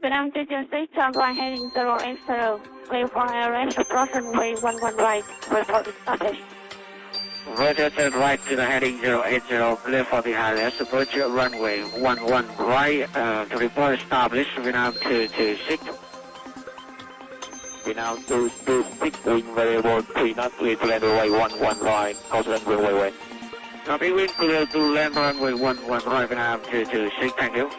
Vietnam 226, runway heading 080. Clear for IRS, approach runway 11 right. Report established. Roger, turn right to the heading 080, clear for the ILS, approach runway 11 right, to report established, Vietnam 226. Vietnam 226, wind variable 3 knots, clear to land runway 11 right, close runway right. Copy, wind clear to land runway 11 right, Vietnam 226, thank you.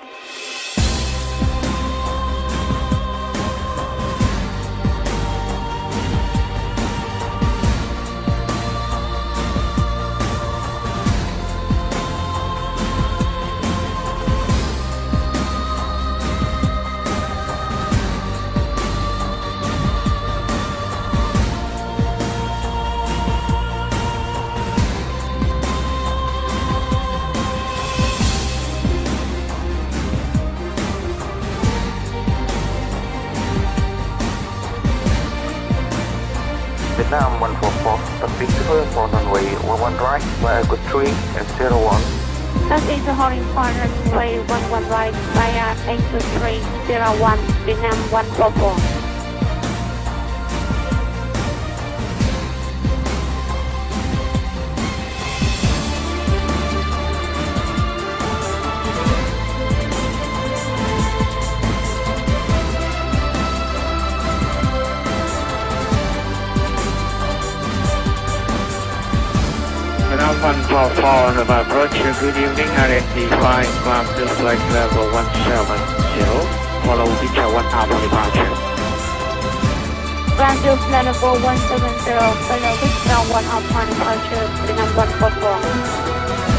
Vietnam 144, taxi clear for runway 11 right, via good 3 and 01. That is the holding for runway 11 right via 82301, Vietnam 144. Vietnam 144 on the approach, good evening, identify ground to flight level 170, follow picture 1 hour for departure. Ground to flight level 170, follow picture 1 hour for departure, Vietnam 144.